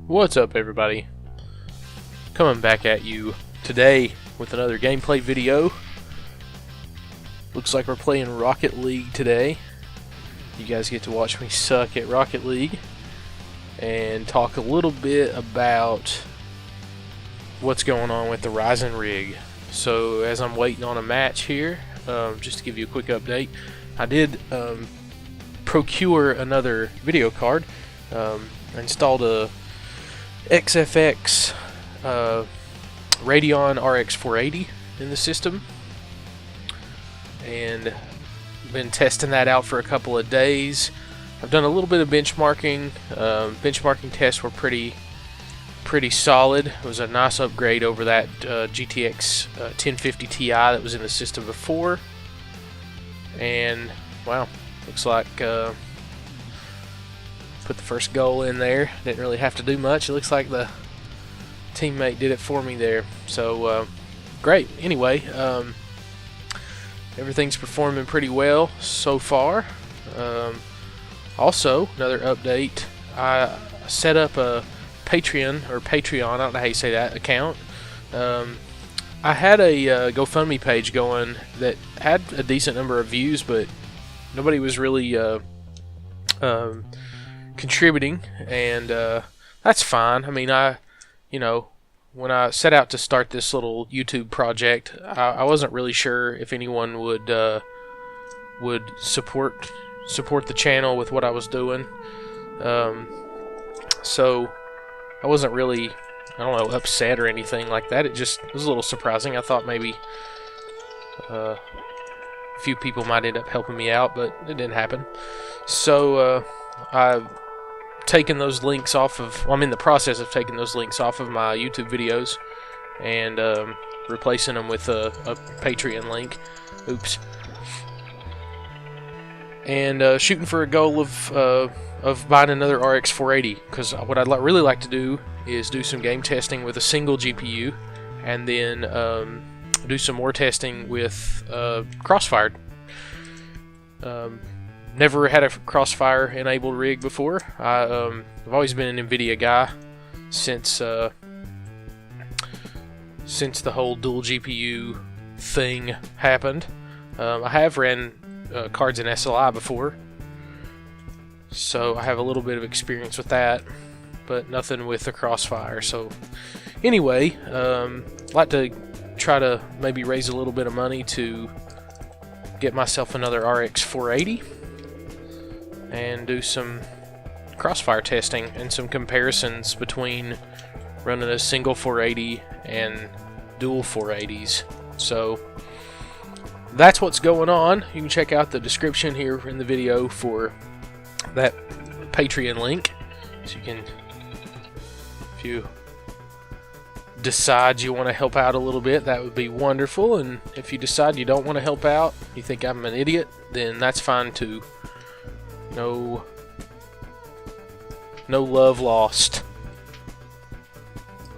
What's up, everybody? Coming back at you today with another gameplay video. Looks like we're playing Rocket League today. You guys get to watch me suck at Rocket League and talk a little bit about what's going on with the Ryzen rig. So as I'm waiting on a match here, just to give you a quick update, I did procure another video card. I installed a XFX Radeon RX 480 in the system, and been testing that out for a couple of days. I've done a little bit of benchmarking. Benchmarking tests were pretty solid. It was a nice upgrade over that GTX 1050 Ti that was in the system before, and wow, looks like put the first goal in there. Didn't really have to do much. It looks like the teammate did it for me there. So great. Anyway, everything's performing pretty well so far. Also, another update. I set up a Patreon, I don't know how you say that, account. I had a GoFundMe page going that had a decent number of views, but nobody was really contributing, and that's fine. I mean, when I set out to start this little YouTube project, I wasn't really sure if anyone would support the channel with what I was doing. So I wasn't really, I don't know, upset or anything like that. It just was a little surprising. I thought maybe a few people might end up helping me out, but it didn't happen. So I've taken those links off of, well, I'm in the process of taking those links off of my YouTube videos and replacing them with a Patreon link. Oops. And shooting for a goal of buying another RX 480, because what I'd really like to do is do some game testing with a single GPU, and then do some more testing with Crossfire. Never had a Crossfire enabled rig before. I've always been an NVIDIA guy since the whole dual GPU thing happened. I have ran cards in SLI before, so I have a little bit of experience with that, but nothing with the Crossfire. So anyway, I'd like to try to maybe raise a little bit of money to get myself another RX 480 and do some Crossfire testing and some comparisons between running a single 480 and dual 480s. So that's what's going on. You can check out the description here in the video for that Patreon link. So you can, if you decide you want to help out a little bit, that would be wonderful. And if you decide you don't want to help out, you think I'm an idiot, then that's fine too. No love lost.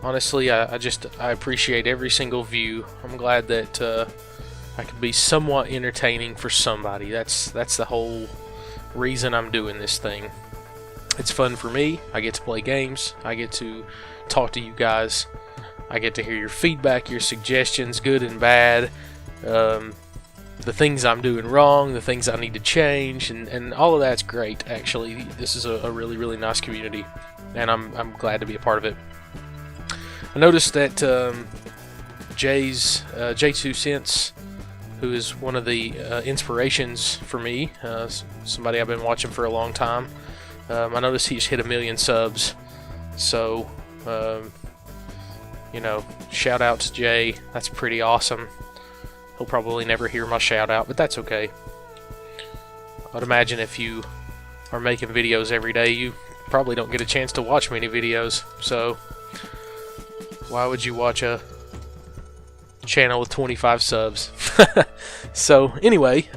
Honestly, I appreciate every single view. I'm glad that I can be somewhat entertaining for somebody. That's the whole reason I'm doing this thing. It's fun for me. I get to play games. I get to talk to you guys. I get to hear your feedback, your suggestions, good and bad. The things I'm doing wrong, the things I need to change, and all of that's great. Actually, this is a really, really nice community, and I'm glad to be a part of it. I noticed that J2 Cents, who is one of the inspirations for me, somebody I've been watching for a long time, I noticed he's hit 1 million subs. So, shout out to Jay. That's pretty awesome. He'll probably never hear my shout out, but that's okay. I'd imagine if you are making videos every day, you probably don't get a chance to watch many videos, so why would you watch a channel with 25 subs? So anyway,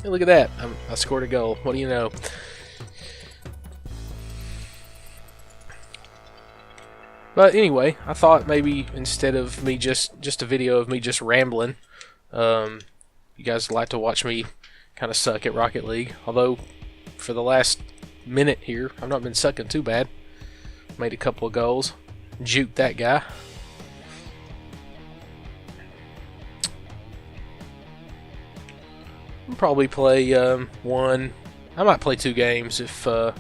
look at that. I scored a goal. What do you know? But anyway, I thought maybe instead of me just a video of me just rambling, you guys like to watch me kind of suck at Rocket League. Although for the last minute here, I've not been sucking too bad. Made a couple of goals. Juked that guy. I'll probably play one. I might play 2 games if I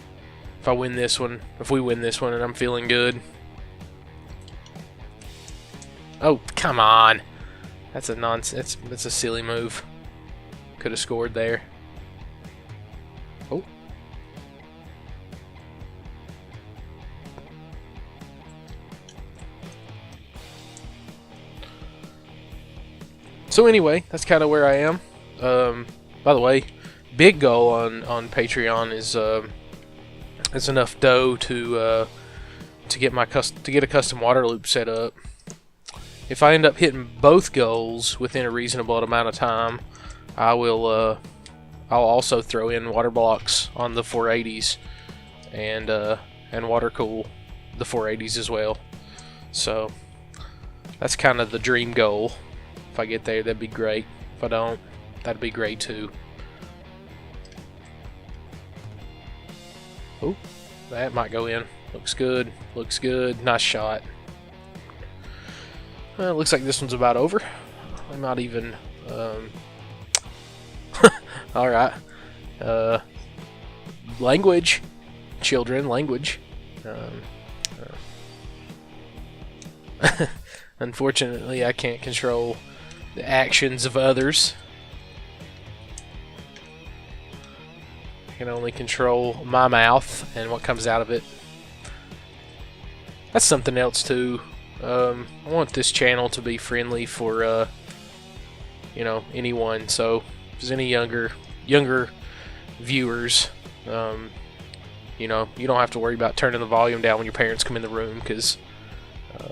win this one. If we win this one and I'm feeling good. Oh, come on. That's a nonsense. That's a silly move. Could have scored there. Oh. So anyway, that's kind of where I am. By the way, big goal on Patreon is enough dough to get a custom water loop set up. If I end up hitting both goals within a reasonable amount of time, I'll also throw in water blocks on the 480s and water cool the 480s as well. So that's kind of the dream goal. If I get there, that'd be great. If I don't, that'd be great too. Oh, that might go in. Looks good. Looks good. Nice shot. Well, looks like this one's about over. I'm not even. All right. Language, children, language. Unfortunately, I can't control the actions of others. I can only control my mouth and what comes out of it. That's something else too. I want this channel to be friendly for anyone. So if there's any younger viewers, you don't have to worry about turning the volume down when your parents come in the room, because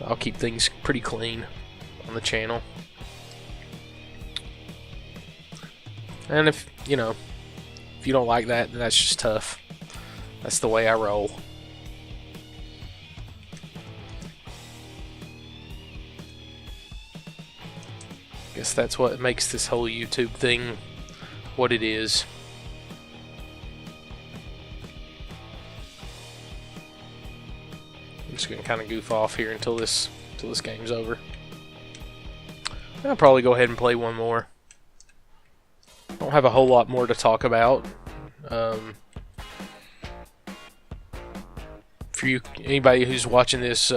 I'll keep things pretty clean on the channel. And if you don't like that, then that's just tough. That's the way I roll. Guess that's what makes this whole YouTube thing what it is. I'm just gonna kind of goof off here until this game's over. I'll probably go ahead and play one more. Don't have a whole lot more to talk about. For anybody who's watching this,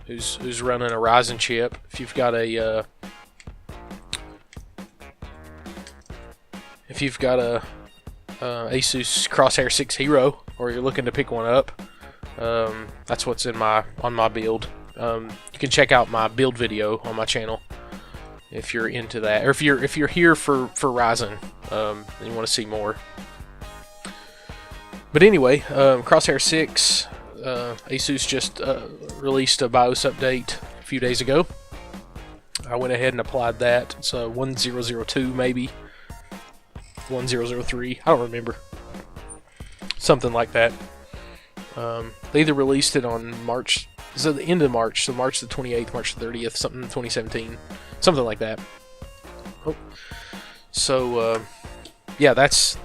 who's running a Ryzen chip, if you've got a Asus Crosshair 6 Hero, or you're looking to pick one up, that's what's on my build. You can check out my build video on my channel if you're into that, or if you're here for Ryzen and you want to see more. But anyway, Crosshair 6, Asus just released a BIOS update a few days ago. I went ahead and applied that. It's 1002 maybe. 1003, I don't remember. Something like that. They either released it on March, so the end of March, so March the 28th, March the 30th, something 2017, something like that. Oh. So yeah, that's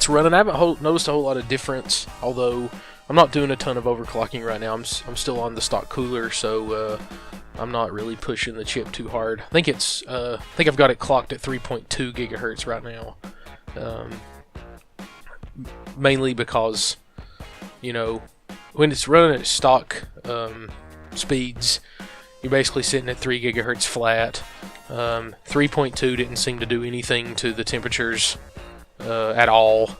running. I haven't noticed a whole lot of difference, although I'm not doing a ton of overclocking right now. I'm still on the stock cooler, so I'm not really pushing the chip too hard. I think I've got it clocked at 3.2 gigahertz right now. Mainly because, when it's running at stock speeds, you're basically sitting at 3 gigahertz flat. 3.2 didn't seem to do anything to the temperatures at all.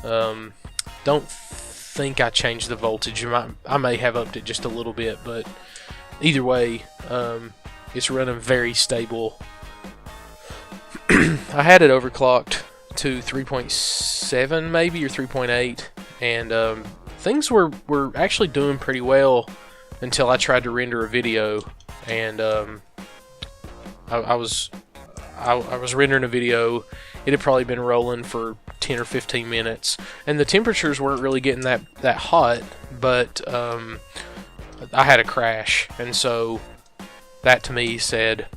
Don't think I changed the voltage. I may have upped it just a little bit, but either way, it's running very stable. I had it overclocked to 3.7 maybe, or 3.8, and things were actually doing pretty well until I tried to render a video, and I was rendering a video. It had probably been rolling for 10 or 15 minutes, and the temperatures weren't really getting that hot, but I had a crash, and so that to me said,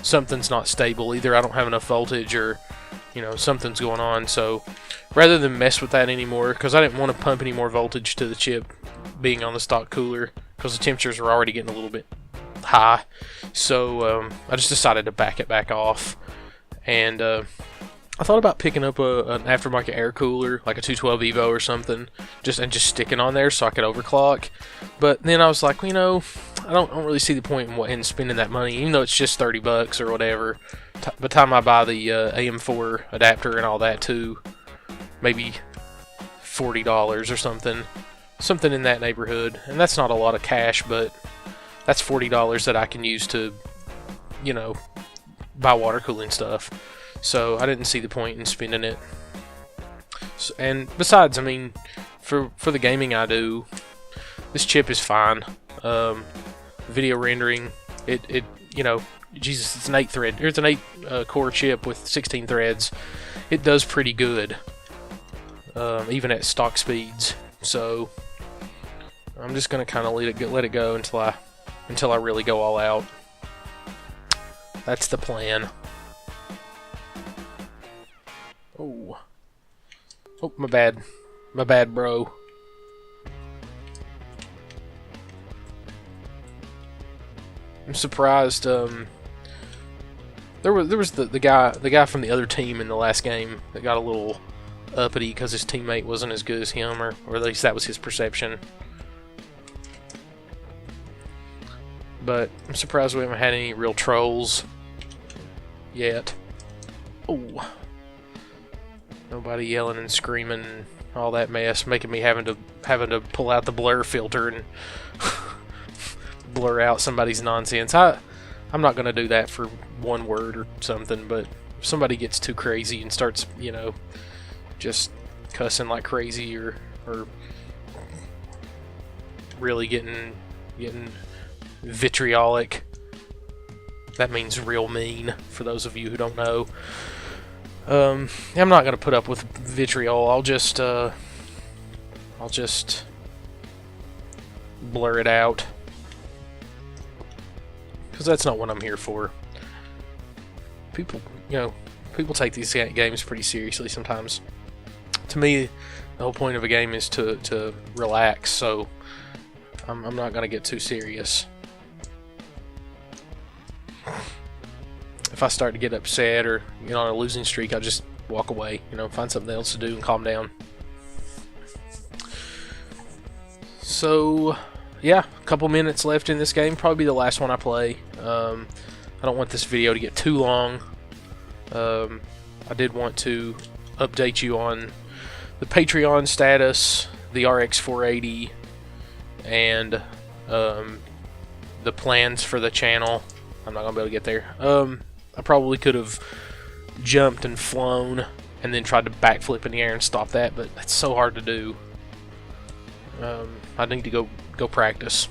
something's not stable. Either I don't have enough voltage, or something's going on. So rather than mess with that anymore, because I didn't want to pump any more voltage to the chip being on the stock cooler because the temperatures were already getting a little bit high. So I just decided to back it back off, and I thought about picking up an aftermarket air cooler, like a 212 Evo or something, just sticking on there so I could overclock. But then I was like, you know, I don't really see the point in spending that money, even though it's just $30 or whatever. By the time I buy the AM4 adapter and all that too, maybe $40 or something in that neighborhood. And that's not a lot of cash, but that's $40 that I can use to, you know, buy water cooling stuff. So I didn't see the point in spending it. So, and besides, I mean, for the gaming I do, this chip is fine. Video rendering, it you know, Jesus, it's an 8-thread. It's an 8-core chip with 16 threads. It does pretty good, even at stock speeds. So I'm just gonna kind of let it go until I really go all out. That's the plan. Oh, my bad, bro. I'm surprised. There was the guy from the other team in the last game that got a little uppity because his teammate wasn't as good as him, or at least that was his perception. But I'm surprised we haven't had any real trolls yet. Oh. Nobody yelling and screaming and all that mess, making me having to pull out the blur filter and blur out somebody's nonsense. I'm not gonna do that for one word or something, but if somebody gets too crazy and starts, you know, just cussing like crazy or really getting vitriolic, that means real mean, for those of you who don't know. I'm not gonna put up with vitriol. I'll just blur it out, because that's not what I'm here for. People take these games pretty seriously sometimes. To me, the whole point of a game is to relax, so I'm not gonna get too serious. If I start to get upset or on a losing streak, I'll just walk away, find something else to do and calm down. So, yeah, a couple minutes left in this game. Probably the last one I play. I don't want this video to get too long. I did want to update you on the Patreon status, the RX 480, and the plans for the channel. I'm not going to be able to get there. I probably could have jumped and flown and then tried to backflip in the air and stop that, but that's so hard to do. I need to go practice.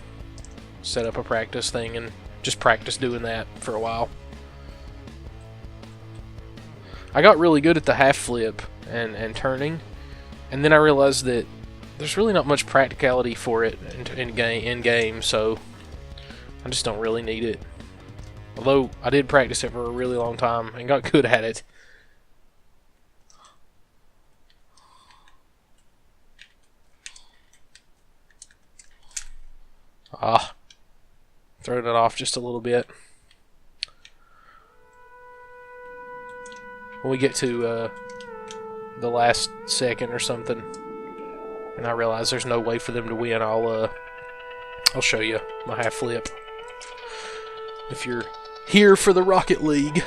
Set up a practice thing and just practice doing that for a while. I got really good at the half flip and turning, and then I realized that there's really not much practicality for it in game, so I just don't really need it. Although I did practice it for a really long time and got good at it. Throwing it off just a little bit. When we get to the last second or something, and I realize there's no way for them to win, I'll show you my half flip. If you're here for the Rocket League.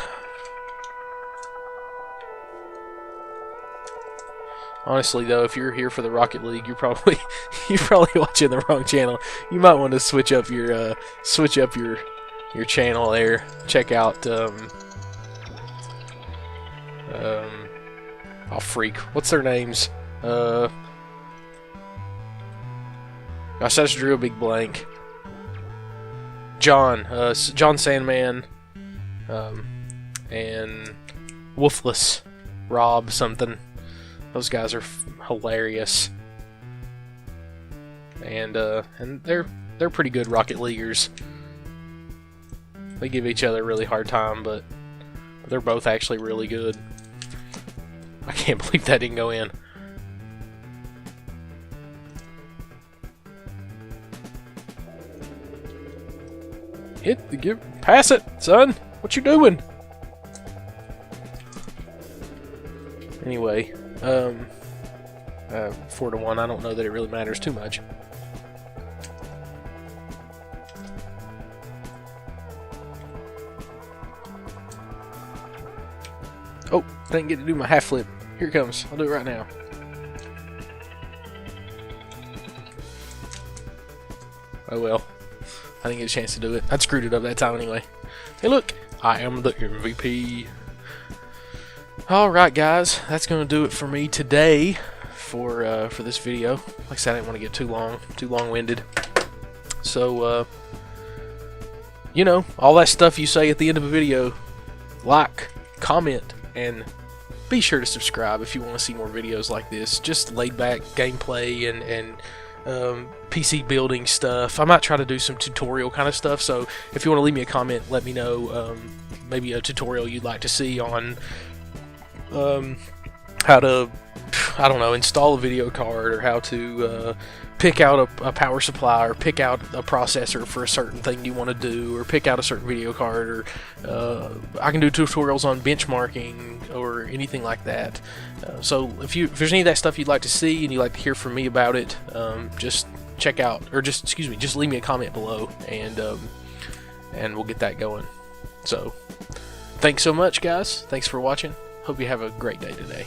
Honestly, though, if you're here for the Rocket League, you're probably watching the wrong channel. You might want to switch up your channel there. Check out oh freak, what's their names? Gosh, I just drew a big blank. John Sandman, and Wolfless Rob something. Those guys are hilarious, and they're pretty good Rocket Leaguers. They give each other a really hard time, but they're both actually really good. I can't believe that didn't go in. Pass it, son. What you doing? Anyway, 4-1. I don't know that it really matters too much. Oh, I didn't get to do my half flip. Here it comes. I'll do it right now. Oh well. I didn't get a chance to do it. I screwed it up that time anyway. Hey look! I am the MVP. Alright guys, that's going to do it for me today for this video. Like I said, I didn't want to get too long-winded. So, you know, all that stuff you say at the end of a video, like, comment, and be sure to subscribe if you want to see more videos like this. Just laid-back gameplay and PC building stuff. I might try to do some tutorial kind of stuff, so if you want to leave me a comment, let me know maybe a tutorial you'd like to see on how to, I don't know, install a video card, or how to pick out a power supply, or pick out a processor for a certain thing you want to do, or pick out a certain video card, or I can do tutorials on benchmarking or anything like that. So if there's any of that stuff you'd like to see and you'd like to hear from me about it, just check out, or just leave me a comment below, and we'll get that going. So thanks so much guys, thanks for watching. Hope you have a great day today.